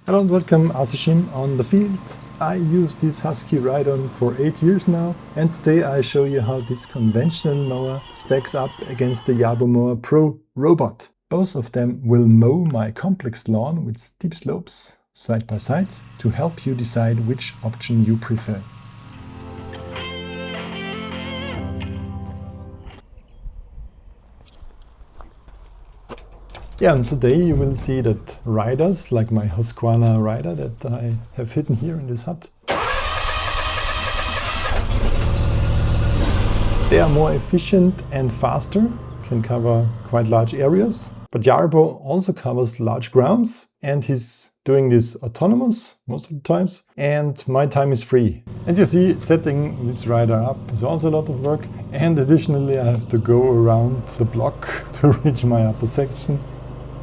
Hello and welcome, RCSchim on the field. I use this Husqvarna RideOn for 8 years now, and today I show you how this conventional mower stacks up against the Yarbo Mower Pro robot. Both of them will mow my complex lawn with steep slopes side by side to help you decide which option you prefer. Yeah, and today you will see that riders, like my Husquvarna rider that I have hidden here in this hut, they are more efficient and faster, can cover quite large areas. But Yarbo also covers large grounds, and he's doing this autonomous most of the times, and my time is free. And you see, setting this rider up is also a lot of work, and additionally I have to go around the block to reach my upper section.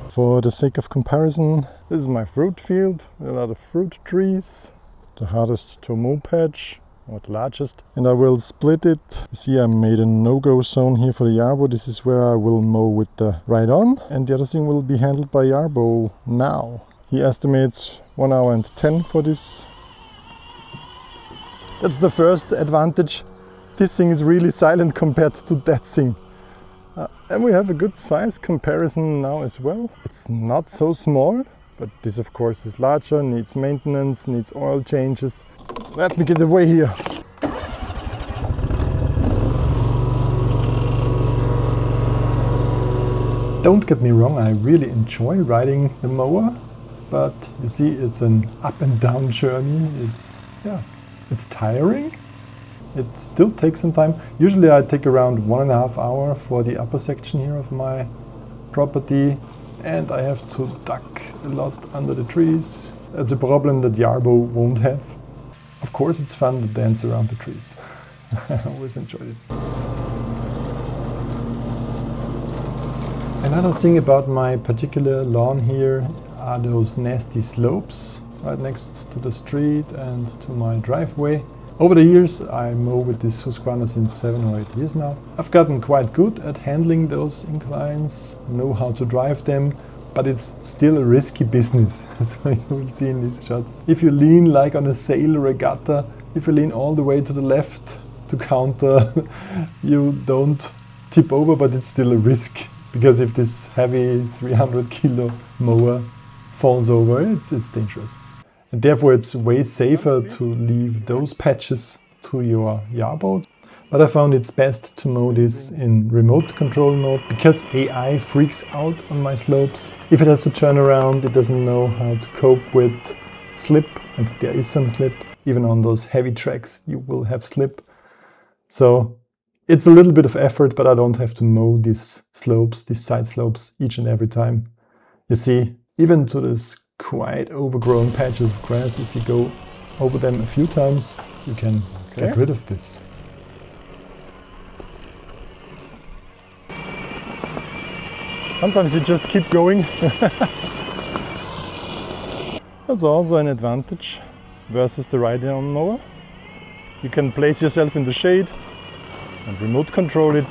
For the sake of comparison, this is my fruit field, a lot of fruit trees, the hardest to mow patch, or the largest. And I will split it. You see, I made a no-go zone here for the Yarbo. This is where I will mow with the RideOn, and the other thing will be handled by Yarbo now. He estimates 1 hour and 10 for this. That's the first advantage. This thing is really silent compared to that thing. And we have a good size comparison now as well. It's not so small, but this of course is larger, needs maintenance, needs oil changes. Let me get away here. Don't get me wrong, I really enjoy riding the mower, but you see, it's an up and down journey. It's tiring. It still takes some time. Usually I take around 1.5 hours for the upper section here of my property, and I have to duck a lot under the trees. That's a problem that Yarbo won't have. Of course it's fun to dance around the trees. I always enjoy this. Another thing about my particular lawn here are those nasty slopes right next to the street and to my driveway. Over the years, I mow with this Husqvarna since 7 or 8 years now. I've gotten quite good at handling those inclines, know how to drive them, but it's still a risky business, so you will see in these shots. If you lean like on a sail regatta, if you lean all the way to the left to counter, you don't tip over, but it's still a risk. Because if this heavy 300 kilo mower falls over, it's dangerous. And therefore it's way safer to leave those patches to your Yarbo. But I found it's best to mow this in remote control mode, because AI freaks out on my slopes. If it has to turn around, it doesn't know how to cope with slip, and there is some slip. Even on those heavy tracks you will have slip. So it's a little bit of effort, but I don't have to mow these slopes, these side slopes, each and every time. You see, even to this quite overgrown patches of grass, if you go over them a few times, you can get rid of this. Sometimes you just keep going. That's also an advantage versus the RideOn mower. You can place yourself in the shade and remote control it.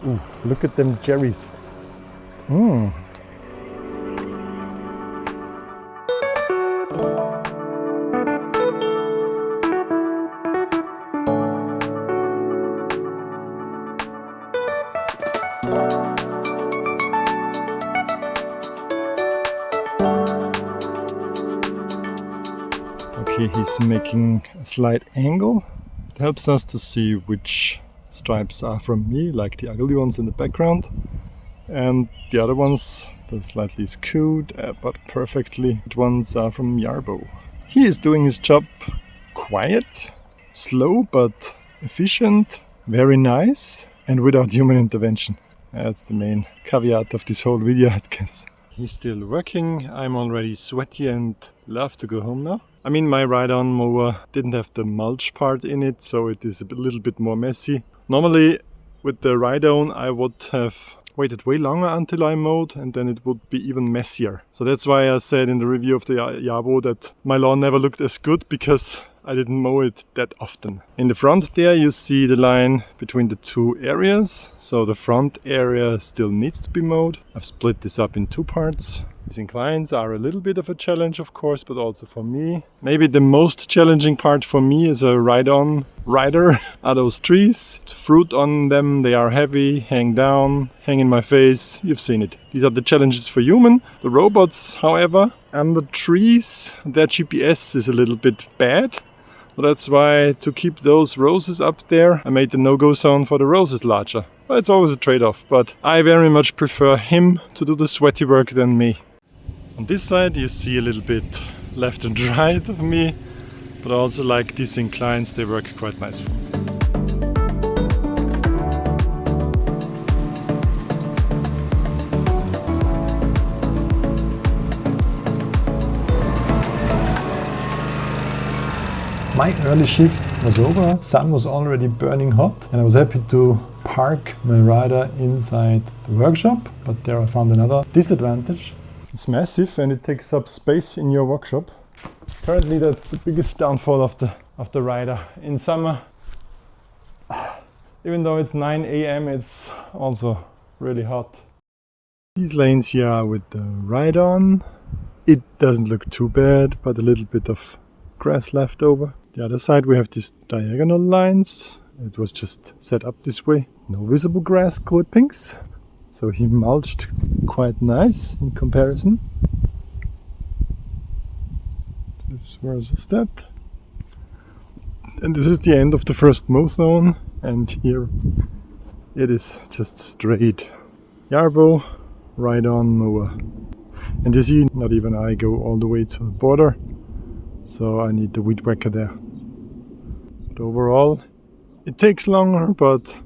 Ooh, look at them cherries. Okay, he's making a slight angle. It helps us to see which stripes are from me, like the ugly ones in the background, and the other ones, the slightly skewed but perfectly ones, are from Yarbo. He is doing his job quiet, slow but efficient, very nice, and without human intervention. That's the main caveat of this whole video, I guess. He's still working. I'm already sweaty and love to go home now. I mean, my RideOn mower didn't have the mulch part in it, so it is a little bit more messy. Normally with the RideOn I would have waited way longer until I mowed, and then it would be even messier. So that's why I said in the review of the Yarbo that my lawn never looked as good, because I didn't mow it that often. In the front there you see the line between the two areas. So the front area still needs to be mowed. I've split this up in two parts. These inclines are a little bit of a challenge, of course, but also for me. Maybe the most challenging part for me as a ride-on rider are those trees. It's fruit on them, they are heavy, hang down, hang in my face. You've seen it. These are the challenges for human. The robots, however, and the trees, their GPS is a little bit bad. That's why, to keep those roses up there, I made the no-go zone for the roses larger. Well, it's always a trade-off, but I very much prefer him to do the sweaty work than me. On this side you see a little bit left and right of me, but also like these inclines, they work quite nice for me. My early shift was over, sun was already burning hot, and I was happy to park my rider inside the workshop, but there I found another disadvantage. It's massive and it takes up space in your workshop. Currently that's the biggest downfall of the rider. In summer, even though it's 9 AM, it's also really hot. These lanes here are with the RideOn. It doesn't look too bad, but a little bit of grass left over. The other side we have these diagonal lines. It was just set up this way. No visible grass clippings. So he mulched quite nice in comparison. This versus that. And this is the end of the first mow zone. And here it is just straight Yarbo RideOn mower. And you see, not even I go all the way to the border. So I need the weed whacker there. But overall, it takes longer, but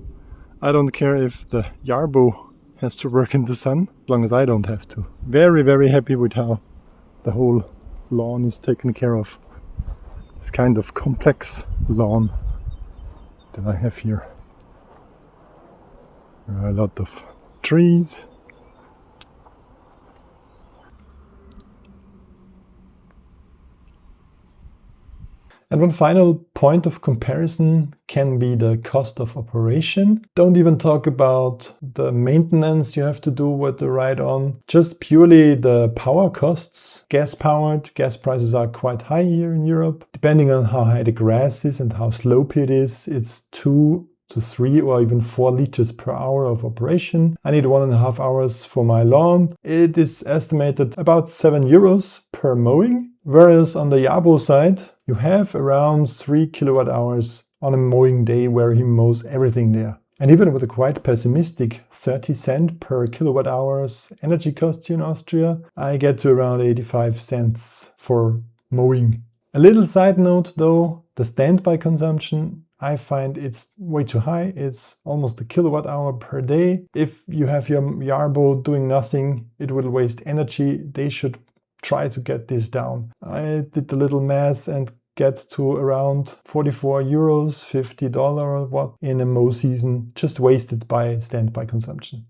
I don't care if the Yarbo has to work in the sun, as long as I don't have to. Very, very happy with how the whole lawn is taken care of. This kind of complex lawn that I have here. There are a lot of trees. And one final point of comparison can be the cost of operation. Don't even talk about the maintenance you have to do with the RideOn, just purely the power costs. Gas-powered, gas prices are quite high here in Europe. Depending on how high the grass is and how slopey it is, it's 2 to 3 or even 4 liters per hour of operation. I need 1.5 hours for my lawn. It is estimated about €7 per mowing. Whereas on the Yarbo side, you have around 3 kilowatt hours on a mowing day where he mows everything there. And even with a quite pessimistic 30 cents per kilowatt hours energy cost here in Austria, I get to around 85 cents for mowing. A little side note though, the standby consumption, I find it's way too high. It's almost a kilowatt hour per day. If you have your Yarbo doing nothing, it will waste energy. They should try to get this down. I did the little math and get to around €44, $50 or what in a mow season, just wasted by standby consumption.